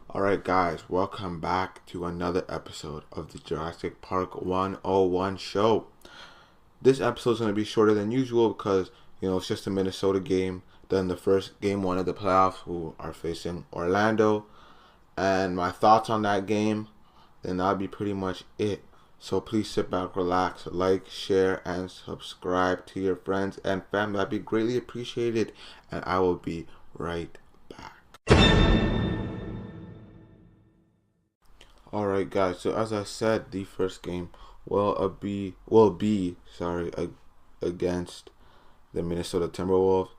Alright, guys, welcome back to another episode of the Jurassic Park 101 show. This episode is going to be shorter than usual because, it's just a Minnesota game. Then the first game one of the playoffs, who are facing Orlando. And my thoughts on that game, then that'll be pretty much it. So please sit back, relax, like, share, and subscribe to your friends and family. That'd be greatly appreciated. And I will be right back. Alright, guys, so as I said, the first game will be against the Minnesota Timberwolves.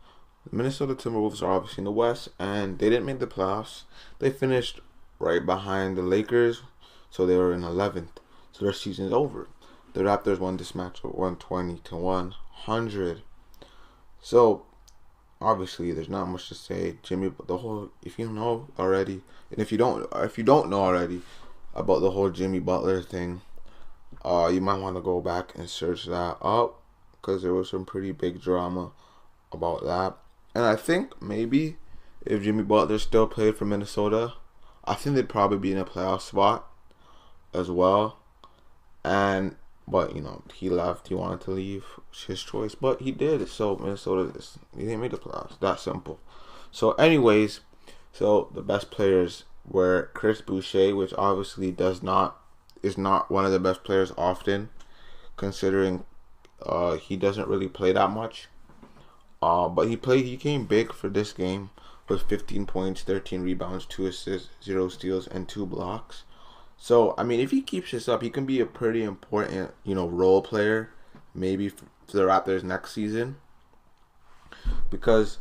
The Minnesota Timberwolves are obviously in the West, and they didn't make the playoffs. They finished right behind the Lakers, so they were in 11th. So their season is over. The Raptors won this match 120 to 100. So obviously, there's not much to say. If you know already, and if you don't know already about the whole Jimmy Butler thing, you might want to go back and search that up because there was some pretty big drama about that. And I think maybe if Jimmy Butler still played for Minnesota, I think they'd probably be in a playoff spot as well. But he left. He wanted to leave. It's his choice, but he did. So Minnesota, he didn't make the playoffs. That simple. So, anyways, the best players were Chris Boucher, which obviously is not one of the best players often, considering he doesn't really play that much. But he came big for this game with 15 points, 13 rebounds, 2 assists, 0 steals, and 2 blocks. So, if he keeps this up, he can be a pretty important, role player, maybe for the Raptors next season. Because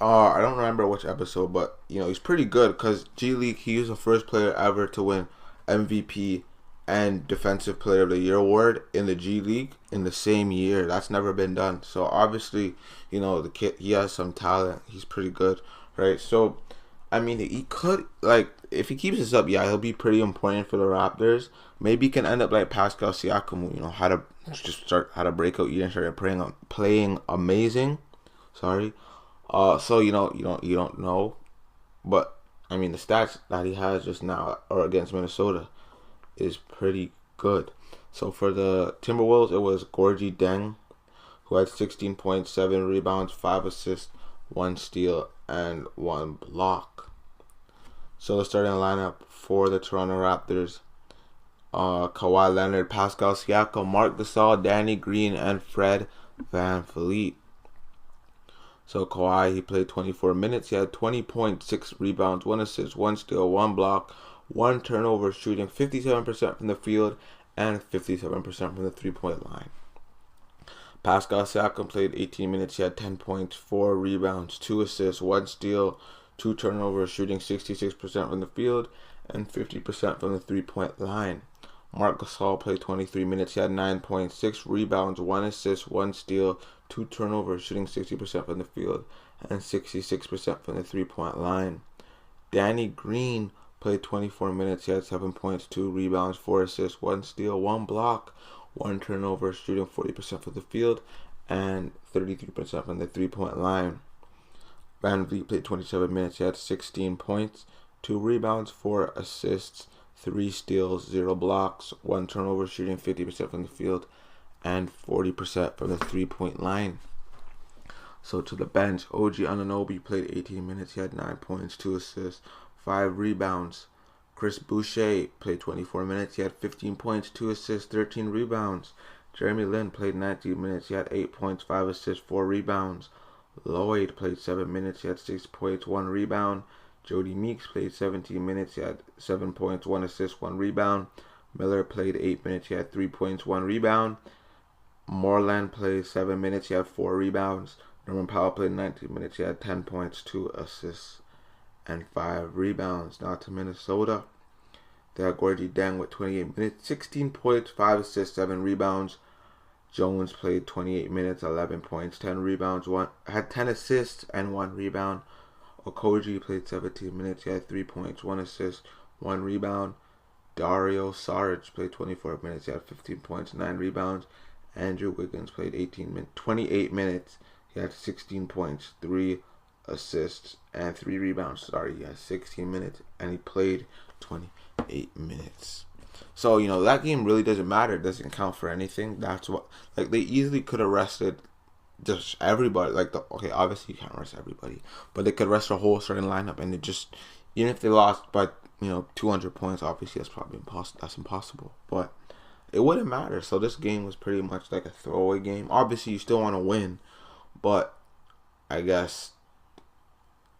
I don't remember which episode, but he's pretty good. Because G League, he was the first player ever to win MVP and Defensive Player of the Year award in the G League in the same year. That's never been done. So obviously, the kid, he has some talent. He's pretty good, right? So, he could, if he keeps this up, he'll be pretty important for the Raptors. Maybe he can end up like Pascal Siakam, had a breakout year and started playing amazing. Sorry. So you don't know, but the stats that he has just now or against Minnesota is pretty good. So for the Timberwolves, it was Gorgie Deng, who had 16 points, 7 rebounds, 5 assists, 1 steal, and 1 block. So the starting lineup for the Toronto Raptors: Kawhi Leonard, Pascal Siakam, Marc Gasol, Danny Green, and Fred VanVleet. So Kawhi, he played 24 minutes. He had 20 points, 6 rebounds, 1 assist, 1 steal, 1 block, 1 turnover, shooting 57% from the field and 57% from the three-point line. Pascal Siakam played 18 minutes. He had 10 points, 4 rebounds, 2 assists, 1 steal, 2 turnovers, shooting 66% from the field and 50% from the three-point line. Marc Gasol played 23 minutes. He had 9 points, 6 rebounds, 1 assist, 1 steal, 2 turnovers, shooting 60% from the field and 66% from the three-point line. Danny Green played 24 minutes. He had 7 points, 2 rebounds, 4 assists, 1 steal, 1 block, 1 turnover, shooting 40% from the field and 33% from the three-point line. VanVleet played 27 minutes. He had 16 points, 2 rebounds, 4 assists, 3 steals, 0 blocks, 1 turnover, shooting 50% from the field and 40% from the three-point line. So to the bench, OG Anunoby played 18 minutes. He had 9 points, 2 assists, 5 rebounds. Chris Boucher played 24 minutes. He had 15 points, 2 assists, 13 rebounds. Jeremy Lin played 19 minutes. He had 8 points, 5 assists, 4 rebounds. Lloyd played 7 minutes. He had 6 points, 1 rebound. Jody Meeks played 17 minutes. He had 7 points, 1 assist, 1 rebound. Miller played 8 minutes. He had 3 points, 1 rebound. Moreland played 7 minutes. He had 4 rebounds. Norman Powell played 19 minutes. He had 10 points, 2 assists, and 5 rebounds. Now to Minnesota. They had Gorgie Deng with 28 minutes, 16 points, 5 assists, 7 rebounds. Jones played 28 minutes, 11 points, 10 rebounds, had 10 assists and 1 rebound. Okogie played 17 minutes. He had 3 points, 1 assist, 1 rebound. Dario Saric played 24 minutes. He had 15 points, 9 rebounds. Andrew Wiggins played 28 minutes. He had 16 points, 3 assists, and 3 rebounds. Sorry, he had 16 minutes, and he played 28 minutes. So, that game really doesn't matter. It doesn't count for anything. That's what, they easily could have rested just everybody. Obviously you can't rest everybody, but they could rest a whole starting lineup, and it just, even if they lost by 200 points, obviously that's probably impossible. That's impossible, but it wouldn't matter. So this game was pretty much like a throwaway game. Obviously you still want to win, but I guess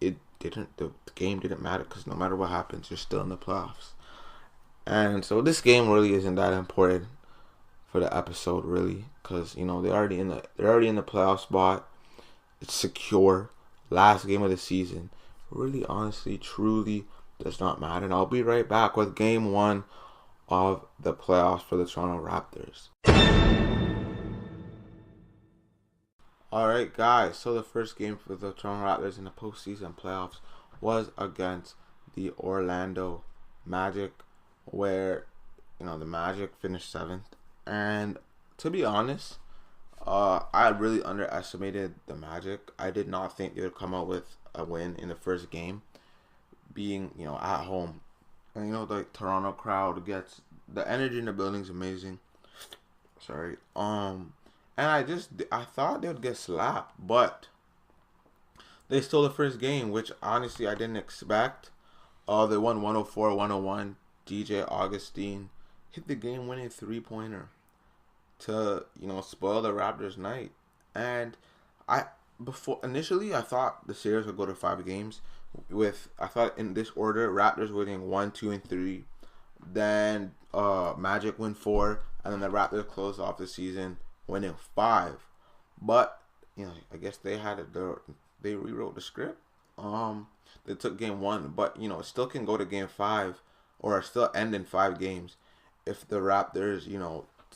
it didn't. The game didn't matter because no matter what happens, you're still in the playoffs. And so this game really isn't that important for the episode, really, because they're already in the playoff spot. It's secure. Last game of the season. Really, honestly, truly does not matter. And I'll be right back with game 1 of the playoffs for the Toronto Raptors. Alright, guys, so the first game for the Toronto Raptors in the postseason playoffs was against the Orlando Magic, where the Magic finished 7th. And to be honest, I really underestimated the Magic. I did not think they would come out with a win in the first game, being at home. And the Toronto crowd gets, the energy in the building's amazing. Sorry. And I thought they would get slapped, but they stole the first game, which honestly I didn't expect. They won 104-101. DJ Augustine hit the game-winning 3-pointer to spoil the Raptors' night. And initially I thought the series would go to 5 games. I thought in this order: Raptors winning 1, 2, and 3. Then Magic win 4, and then the Raptors closed off the season winning 5. But I guess they rewrote the script. They took game 1, but it still can go to game 5, or still end in 5 games if the Raptors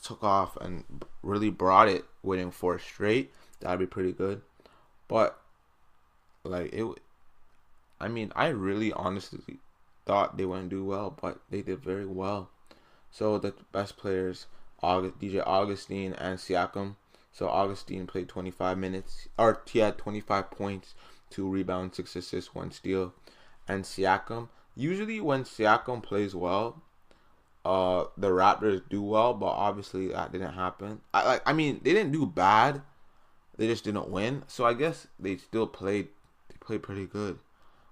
took off and really brought it, winning 4 straight. That'd be pretty good. But I really honestly thought they wouldn't do well, but they did very well. So the best players, DJ Augustine and Siakam. So Augustine played 25 minutes, or he had 25 points, 2 rebounds, 6 assists, 1 steal. And Siakam, usually when Siakam plays well, the Raptors do well, but obviously that didn't happen. They didn't do bad, they just didn't win. So I guess they still played. They played pretty good,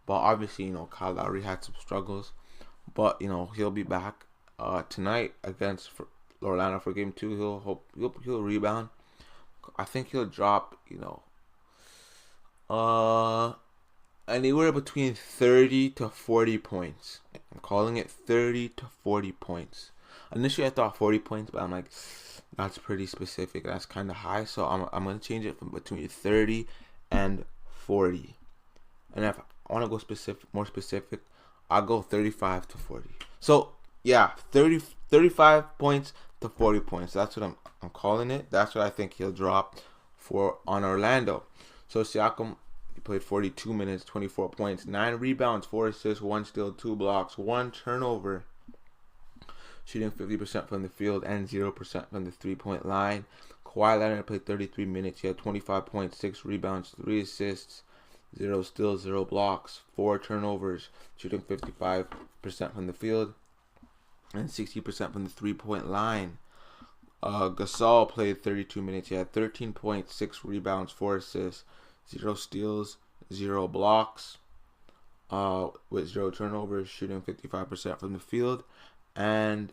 but obviously Kyle Lowry had some struggles, but he'll be back tonight against Orlando for game 2. He'll rebound. I think he'll drop anywhere between 30 to 40 points. I'm calling it 30 to 40 points. Initially I thought 40 points, but I'm like, that's pretty specific. That's kind of high, so I'm gonna change it from between 30 and 40. And if I want to go more specific, I'll go 35 to 40. So yeah, 35 points to 40 points. That's what I'm calling it. That's what I think he'll drop on Orlando. So Siakam, he played 42 minutes, 24 points, 9 rebounds, 4 assists, 1 steal, 2 blocks, 1 turnover. Shooting 50% from the field and 0% from the 3-point line. Kawhi Leonard played 33 minutes. He had 25 points, 6 rebounds, 3 assists, 0 steals, 0 blocks, 4 turnovers. Shooting 55% from the field and 60% from the 3-point line. Gasol played 32 minutes. He had 13 points, 6 rebounds, 4 assists, 0 steals, 0 blocks, with 0 turnovers, shooting 55% from the field and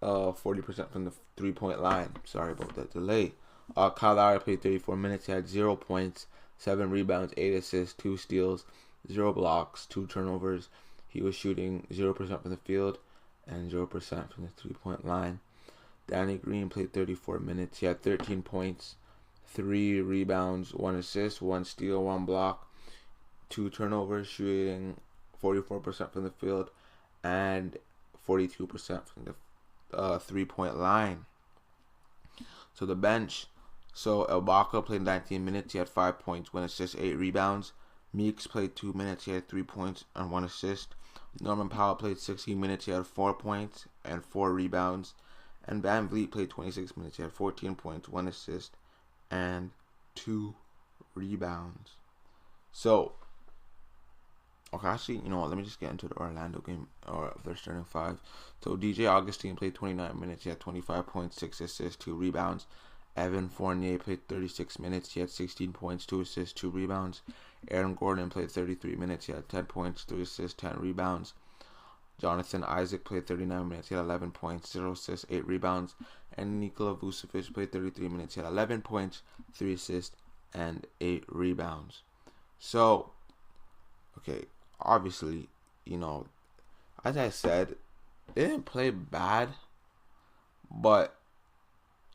40% from the 3-point line. Sorry about that delay. Kyle Lowry played 34 minutes. He had 0 points, 7 rebounds, 8 assists, 2 steals, 0 blocks, 2 turnovers. He was shooting 0% from the field and 0% from the 3-point line. Danny Green played 34 minutes. He had 13 points, 3 rebounds, 1 assist, 1 steal, 1 block, 2 turnovers, shooting 44% from the field and 42% from the 3-point line. So the bench. So Ibaka played 19 minutes. He had 5 points, 1 assist, 8 rebounds. Meeks played 2 minutes. He had 3 points and 1 assist. Norman Powell played 16 minutes. He had 4 points and 4 rebounds. And Van Vliet played 26 minutes. He had 14 points, 1 assist, and 2 rebounds. So, okay, actually, you know what? Let me just get into the Orlando game or their starting five. So, DJ Augustine played 29 minutes. He had 25 points, 6 assists, 2 rebounds. Evan Fournier played 36 minutes. He had 16 points, 2 assists, 2 rebounds. Aaron Gordon played 33 minutes. He had 10 points, 3 assists, 10 rebounds. Jonathan Isaac played 39 minutes. He had 11 points, 0 assists, 8 rebounds. And Nikola Vucevic played 33 minutes. He had 11 points, 3 assists, and 8 rebounds. So, okay, obviously, you know, as I said, they didn't play bad, but,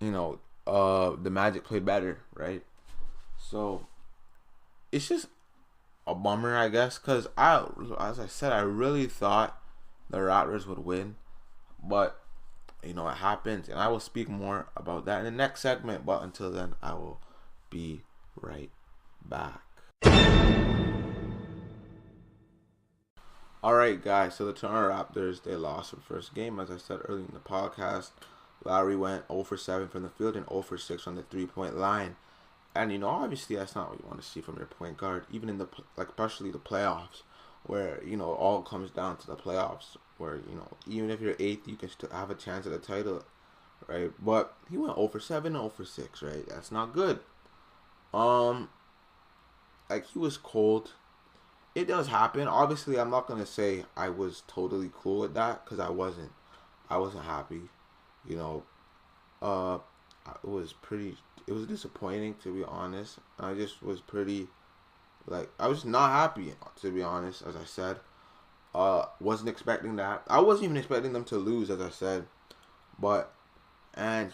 you know, the Magic played better, right? So, it's just a bummer, I guess, because as I said, I really thought the Raptors would win, but, you know, it happens, and I will speak more about that in the next segment, but until then, I will be right back. Alright, guys, so the Toronto Raptors, they lost their first game, as I said earlier in the podcast. Lowry went 0 for 7 from the field and 0 for 6 on the three-point line. And, you know, obviously that's not what you want to see from your point guard, even in the, like, especially the playoffs, where, you know, all comes down to the playoffs, where, you know, even if you're 8th, you can still have a chance at a title, right? But he went 0 for 7 and 0 for 6, right? That's not good. Like, he was cold. It does happen. Obviously, I'm not going to say I was totally cool with that, because I wasn't. I wasn't happy. You know, it was disappointing, to be honest. I just was pretty, like, I was not happy, to be honest, as I said. Wasn't expecting that. I wasn't even expecting them to lose, as I said. And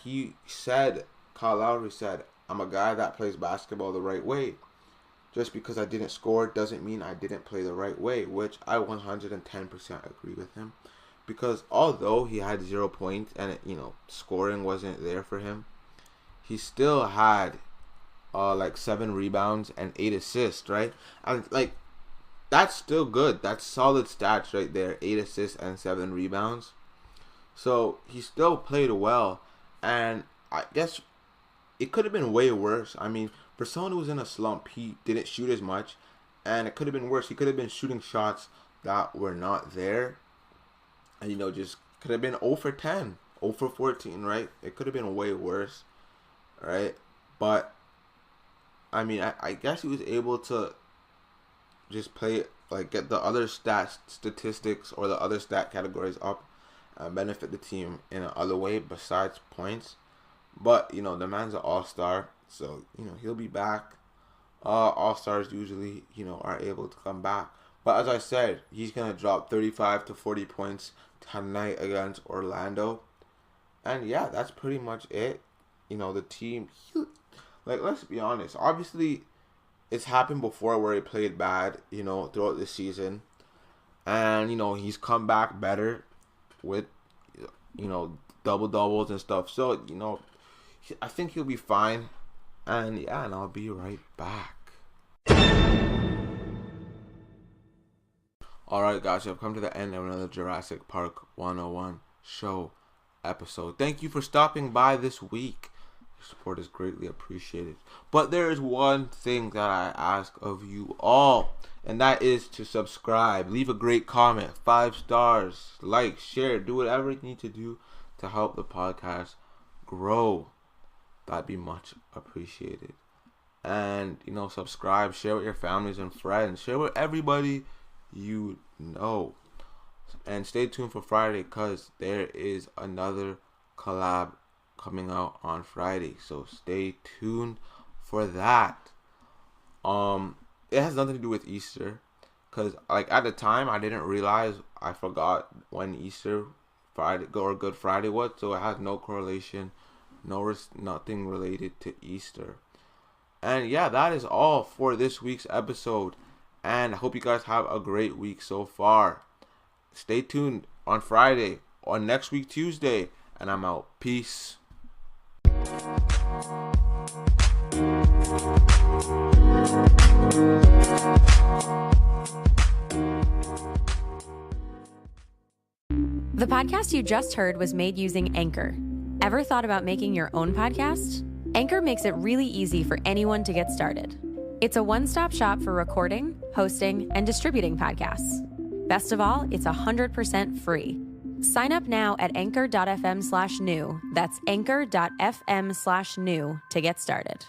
Kyle Lowry said, I'm a guy that plays basketball the right way. Just because I didn't score doesn't mean I didn't play the right way, which I 110% agree with him. Because although he had 0 points and, you know, scoring wasn't there for him, he still had like 7 rebounds and 8 assists, right? And, like, that's still good. That's solid stats right there. 8 assists and 7 rebounds. So he still played well. And I guess it could have been way worse. I mean, for someone who was in a slump, he didn't shoot as much. And it could have been worse. He could have been shooting shots that were not there. And, you know, just could have been 0 for 10, 0 for 14, right? It could have been way worse, right? But, I mean, I guess he was able to just play, like, get the other statistics or the other stat categories up and benefit the team in another way besides points. But, you know, the man's an all-star, so, you know, he'll be back. All-stars usually, you know, are able to come back. But as I said, he's going to drop 35 to 40 points tonight against Orlando. And, yeah, that's pretty much it. You know, the team, like, let's be honest. Obviously, it's happened before where he played bad, you know, throughout the season. And, you know, he's come back better with, you know, double-doubles and stuff. So, you know, I think he'll be fine. And, yeah, and I'll be right back. Alright, guys, I've come to the end of another Jurassic Park 101 show episode. Thank you for stopping by this week. Your support is greatly appreciated. But there is one thing that I ask of you all, and that is to subscribe. Leave a great comment, 5 stars, like, share, do whatever you need to do to help the podcast grow. That'd be much appreciated. And, you know, subscribe, share with your families and friends, share with everybody you know. And stay tuned for Friday, because there is another collab coming out on Friday. So stay tuned for that. It has nothing to do with Easter, because, like, at the time I didn't realize, I forgot when Easter Friday or Good Friday was, so it has no correlation, nothing related to Easter. And yeah, that is all for this week's episode. And I hope you guys have a great week so far. Stay tuned on Friday or next week Tuesday. And I'm out. Peace. The podcast you just heard was made using Anchor. Ever thought about making your own podcast? Anchor makes it really easy for anyone to get started. It's a one-stop shop for recording, hosting, and distributing podcasts. Best of all, it's 100% free. Sign up now at anchor.fm/new. That's anchor.fm/new to get started.